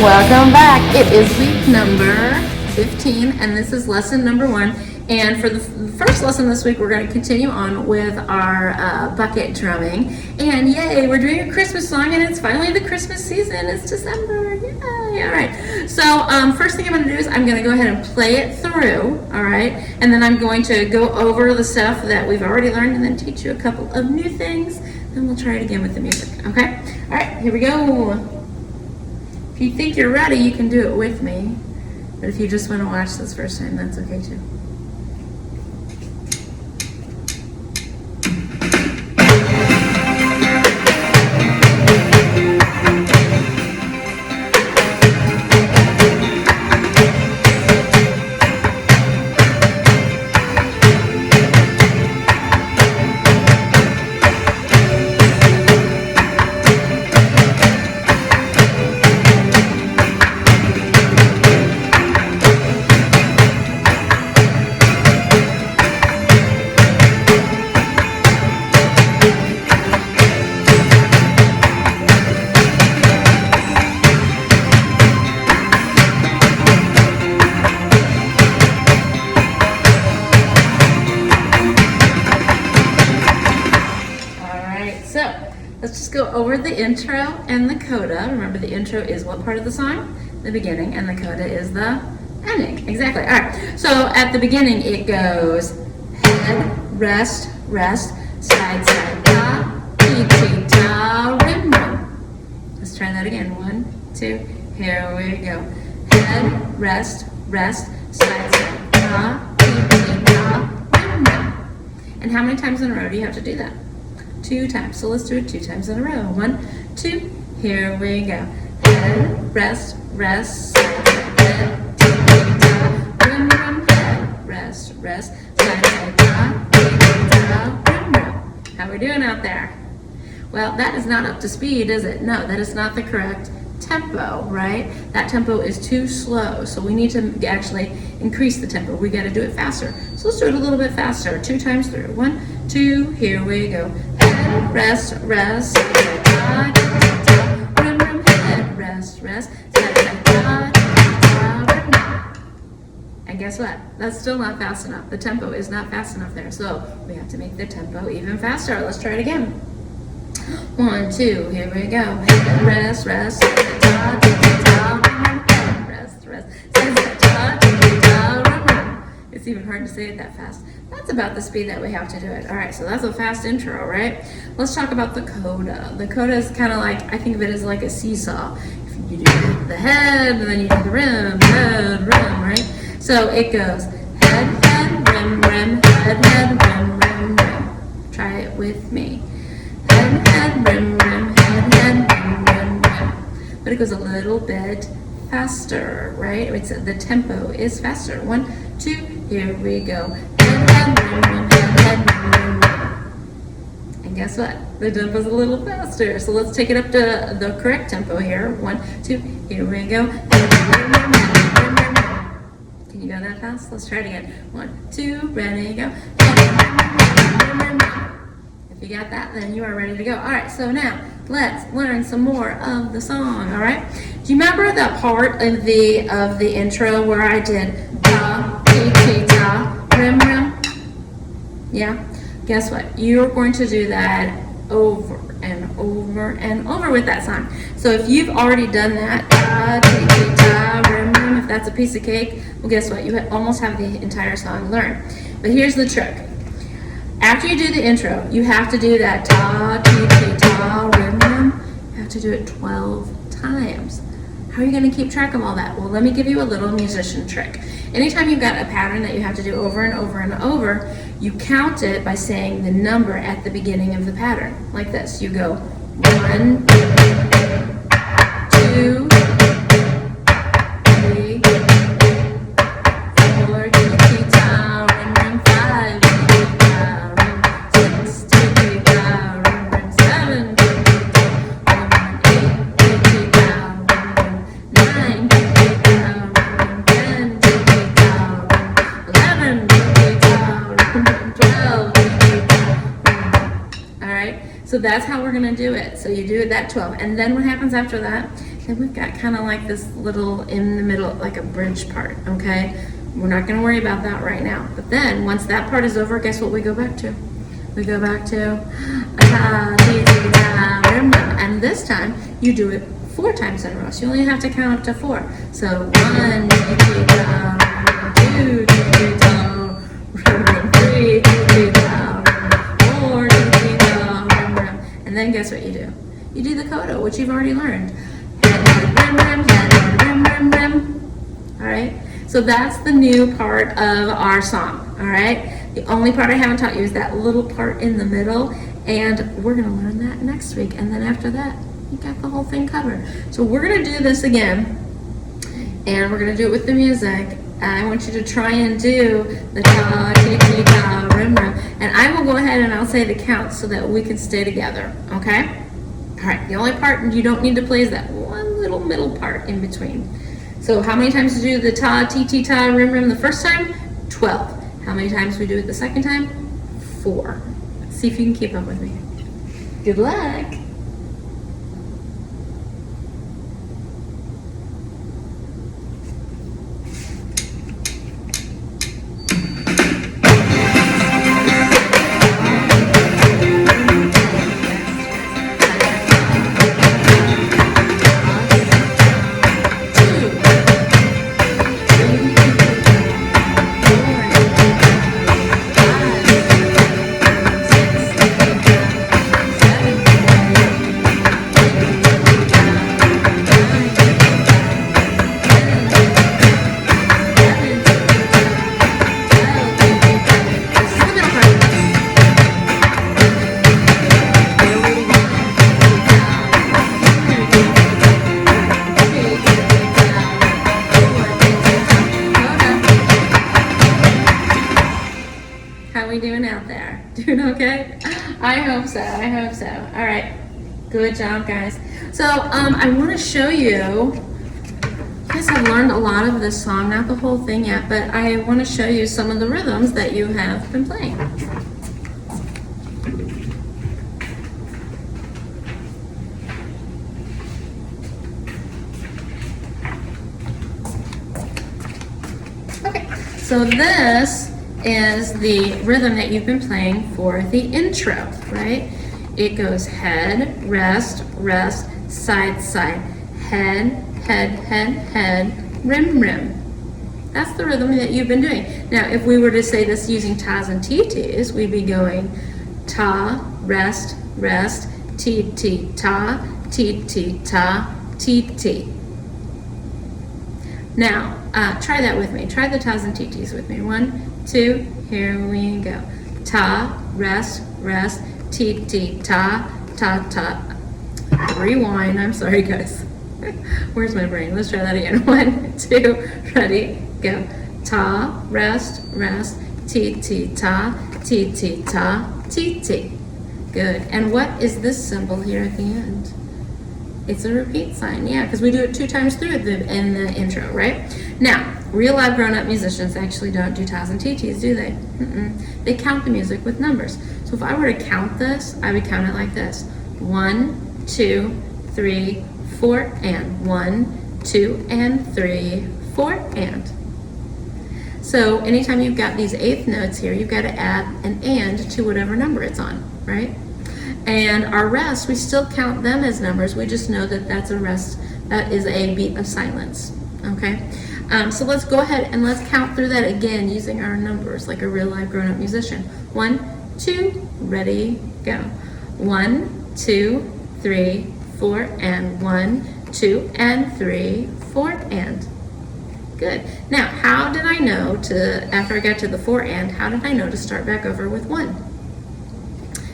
Welcome back. It is week number 15 and this is lesson number 1. And for the first lesson this week, we're going to continue on with our bucket drumming. And yay, we're doing a Christmas song and it's finally the Christmas season. It's December. Yay. All right. So first thing I'm going to do is I'm going to go ahead and play it through. All right. And then I'm going to go over the stuff that we've already learned and then teach you a couple of new things. Then we'll try it again with the music. Okay. All right. Here we go. If you think you're ready, you can do it with me. But if you just want to watch this first time, that's okay too. Let's just go over the intro and the coda. Remember, the intro is what part of the song? The beginning, and the coda is the ending. Exactly. All right. So at the beginning, it goes head, rest, rest, side, side, ta, ti, ti, ta, rim, rim. Let's try that again. 1, 2. Here we go. Head, rest, rest, side, side, ta, ti, ti, ta, rim, rim. And how many times in a row do you have to do that? 2 times. So let's do it 2 times in a row. 1, 2. Here we go. Head, rest, rest, head, ta, rim, rim, head, rest, rest, side, side, ta, ta, rim, rim. How we doing out there? Well, that is not up to speed, is it? No, that is not the correct tempo, right? That tempo is too slow, so we need to actually increase the tempo. We got to do it faster. So let's do it a little bit faster. 2 times through. 1, 2. Here we go. Head, rest, rest, ta, ta, ta, rim, rim, head, rest, rest, ta, ta, ta, ta, rim, rim. And guess what? That's still not fast enough. The tempo is not fast enough there, so we have to make the tempo even faster. Let's try it again. 1, 2. Here we go. Head, rest, rest, ta, ta, ta, ta, head, rest, rest, ta, ta, ta, ta, rim, rim. It's even hard to say it that fast. That's about the speed that we have to do it. All right, so that's a fast intro, right? Let's talk about the coda. The coda is kind of like, I think of it as like a seesaw. If you do the head, and then you do the rim, head, rim, right? So it goes head, head, rim, rim, head, head, rim, rim, rim. Try it with me. Head, head, rim, rim, head, head, rim, rim, rim. But it goes a little bit faster, right? The tempo is faster. 1, 2, here we go. And guess what? The tempo is a little faster. So let's take it up to the correct tempo here. 1, 2, here we go. Can you go that fast? Let's try it again. 1, 2, ready, go. If you got that, then you are ready to go. All right, so now let's learn some more of the song, all right? Do you remember that part of the intro where I did ta, ti, ti, ta, rim, rim? Yeah? Guess what? You're going to do that over and over and over with that song. So if you've already done that, ta, ti, ti, ta, rim, rim, if that's a piece of cake, well, guess what? You almost have the entire song learned. But here's the trick. After you do the intro, you have to do that ta, ti, ti, ta, rim, rim. You have to do it 12 times. How are you going to keep track of all that? Well, let me give you a little musician trick. Anytime you've got a pattern that you have to do over and over and over, you count it by saying the number at the beginning of the pattern. Like this. You go 1, 2, 3, 4, ti, ta, rim, rim, 5, ti, ta, rim, 6, ti, ta, rim, rim, 7, ti, ta, rim, 8, ti, ta, rim, 9, ti, ta, rim, 10, ti, ta, rim, 11, ti, ta, rim, 12, ti, ta, rim. All right. So that's how we're going to do it. So you do that 12. And then what happens after that? then we've got kind of like this little in the middle, like a bridge part, okay? We're not gonna worry about that right now. But then, once that part is over, guess what we go back to? We go back to ta, ti, ti, ta, rim, rim. And this time, you do it 4 times in a row. So you only have to count up to 4. So 1, ti, ti, ta, rim, rim. 2, ti, ti, ta, rim, rim. 3, ti, ti, ta, rim, rim. 4, ti, ti, ta, rim, rim. And then guess what you do? You do the coda, which you've already learned. Rim, rim, rim, rim, rim. All right? So that's the new part of our song, all right? The only part I haven't taught you is that little part in the middle, and we're gonna learn that next week. And then after that, you got the whole thing covered. So we're gonna do this again, and we're gonna do it with the music. I want you to try and do the ta, ti, ti, ta, rim, rim. And I will go ahead and I'll say the count so that we can stay together, okay? All right, the only part you don't need to play is that one little middle part in between. So how many times did you do the ta, ti, ti, ta, rim, rim the first time? 12. How many times we do it the second time? 4. See if you can keep up with me. Good luck. How we doing out there? Doing okay? I hope so. I hope so. All right. Good job, guys. So I want to show you. You guys have learned a lot of this song, not the whole thing yet, but I want to show you some of the rhythms that you have been playing. Okay. So this is the rhythm that you've been playing for the intro, right? It goes head, rest, rest, side, side, head, head, head, head, rim, rim. That's the rhythm that you've been doing. Now, if we were to say this using tas and titis, we'd be going ta, rest, rest, ti, ti, ta, ti, ti, ta, ti, ti. Now, try that with me. Try the tas and titis with me. 1, 2, here we go. Ta, rest, rest, ti, ti, ta, ta, ta. Rewind, I'm sorry guys. Where's my brain? Let's try that again. 1, 2, ready, go. Ta, rest, rest, ti, ti, ta, ti, ti, ta, ti, ti. Good. And what is this symbol here at the end? It's a repeat sign, yeah, because we do it 2 times through in the intro, right? Now, real live grown-up musicians actually don't do tas and titis, do they? They count the music with numbers. So if I were to count this, I would count it like this. 1, 2, 3, 4, and 1, 2, and 3, 4, and. So anytime you've got these eighth notes here, you've got to add an and to whatever number it's on, right? And our rest, we still count them as numbers. We just know that that's a rest, that is a beat of silence, okay? So let's go ahead and let's count through that again using our numbers like a real live grown-up musician. 1, 2, ready, go. 1, 2, 3, 4, and 1, 2, and 3, 4, and. Good. Now, how did I know after I got to the 4 and, how did I know to start back over with 1?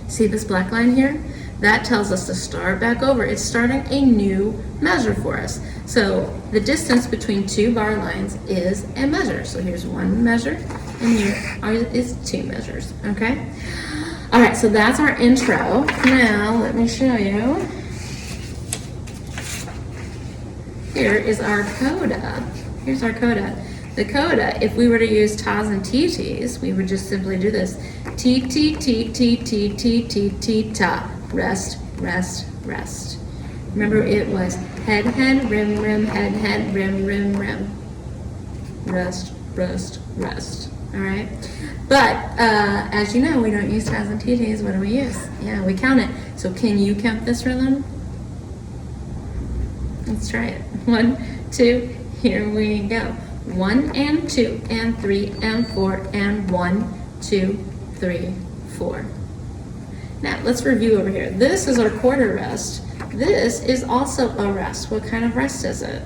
See this black line here? That tells us to start back over. It's starting a new measure for us. So the distance between 2 bar lines is a measure. So here's 1 measure, and here is 2 measures, okay? All right, so that's our intro. Now, let me show you. Here is our coda. Here's our coda. The coda, if we were to use tas and titis, we would just simply do this. Ti, ti, ti, ti, ti, ti, ti, ti, ta. Rest, rest, rest. Remember, it was Head, head, rim, rim, head, head, rim, rim, rim. Rest, rest, rest. All right. But as you know, we don't use tas and TTs. What do we use? Yeah, we count it. So can you count this rhythm? Let's try it. 1, 2, here we go. 1 and 2 and 3 and 4 and 1, 2, 3, 4. Now let's review over here. This is our quarter rest. This is also a rest. What kind of rest is it?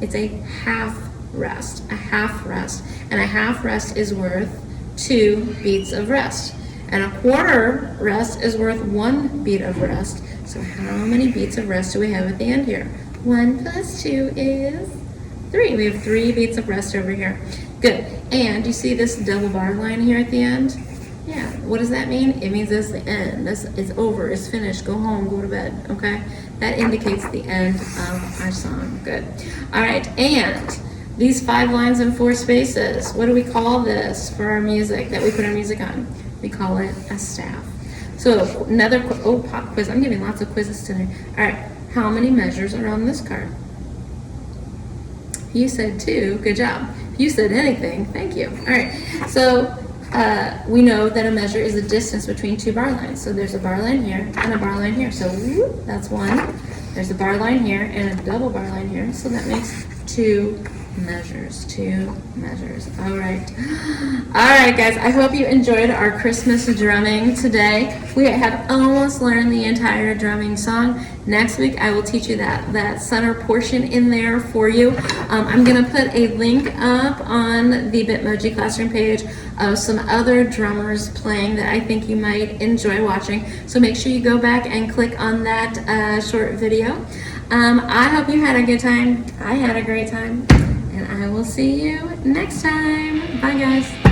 It's a half rest. A half rest. And a half rest is worth 2 beats of rest. And a quarter rest is worth 1 beat of rest. So how many beats of rest do we have at the end here? 1 plus 2 is 3. We have 3 beats of rest over here. Good. And you see this double bar line here at the end? Yeah. What does that mean? It means this is the end. This is over. It's finished. Go home. Go to bed. Okay? That indicates the end of our song. Good. All right. And these 5 lines and 4 spaces, what do we call this for our music that we put our music on? We call it a staff. So another, pop quiz. I'm giving lots of quizzes today. All right. How many measures are on this card? You said 2. Good job. If you said anything, thank you. All right. So we know that a measure is a distance between 2 bar lines. So there's a bar line here and a bar line here. So whoop, that's 1. There's a bar line here and a double bar line here. So that makes 2 measures. 2 measures. All right. All right, guys. I hope you enjoyed our Christmas drumming today. We have almost learned the entire drumming song. Next week, I will teach you that center portion in there for you. I'm going to put a link up on the Bitmoji Classroom page of some other drummers playing that I think you might enjoy watching. So make sure you go back and click on that short video. I hope you had a good time. I had a great time. And I will see you next time. Bye, guys.